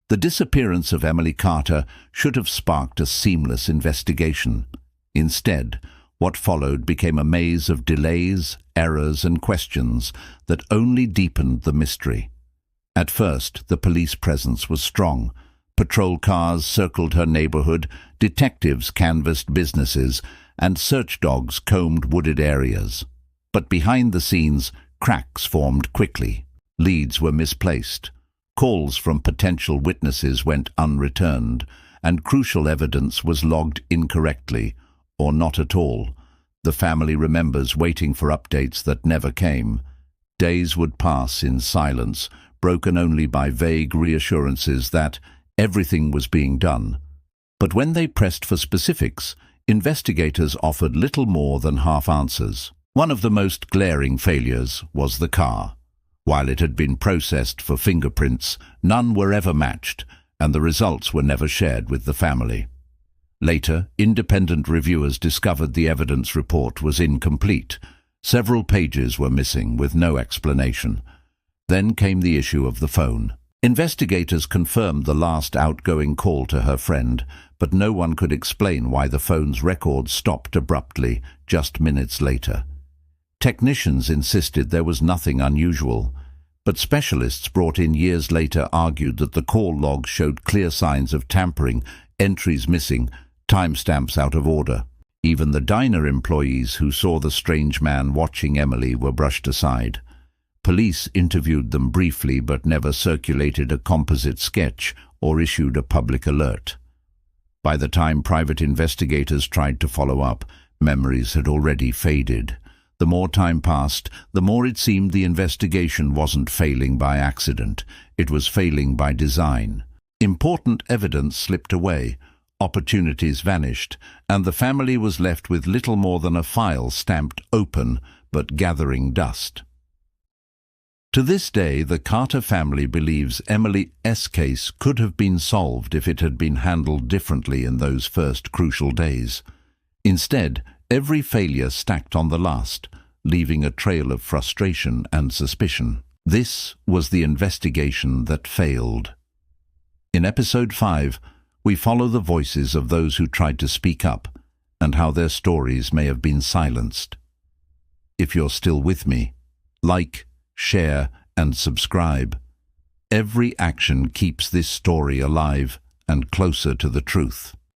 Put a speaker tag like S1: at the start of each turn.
S1: The disappearance of Emily Carter should have sparked a seamless investigation. Instead, what followed became a maze of delays, errors, and questions that only deepened the mystery. At first, the police presence was strong. Patrol cars circled her neighborhood, detectives canvassed businesses, and search dogs combed wooded areas. But behind the scenes, cracks formed quickly. Leads were misplaced. Calls from potential witnesses went unreturned, and crucial evidence was logged incorrectly, or not at all. The family remembers waiting for updates that never came. Days would pass in silence, broken only by vague reassurances that everything was being done. But when they pressed for specifics, investigators offered little more than half answers. One of the most glaring failures was the car. While it had been processed for fingerprints, none were ever matched, and the results were never shared with the family. Later, independent reviewers discovered the evidence report was incomplete. Several pages were missing with no explanation. Then came the issue of the phone. Investigators confirmed the last outgoing call to her friend, but no one could explain why the phone's record stopped abruptly just minutes later. Technicians insisted there was nothing unusual, but specialists brought in years later argued that the call log showed clear signs of tampering, entries missing, timestamps out of order. Even the diner employees who saw the strange man watching Emily were brushed aside. Police interviewed them briefly but never circulated a composite sketch or issued a public alert. By the time private investigators tried to follow up, memories had already faded. The more time passed, the more it seemed the investigation wasn't failing by accident. It was failing by design. Important evidence slipped away, opportunities vanished, and the family was left with little more than a file stamped open but gathering dust. To this day, the Carter family believes Emily's case could have been solved if it had been handled differently in those first crucial days. Instead, every failure stacked on the last, leaving a trail of frustration and suspicion. This was the investigation that failed. In Episode 5, we follow the voices of those who tried to speak up and how their stories may have been silenced. If you're still with me, like, share, and subscribe. Every action keeps this story alive and closer to the truth.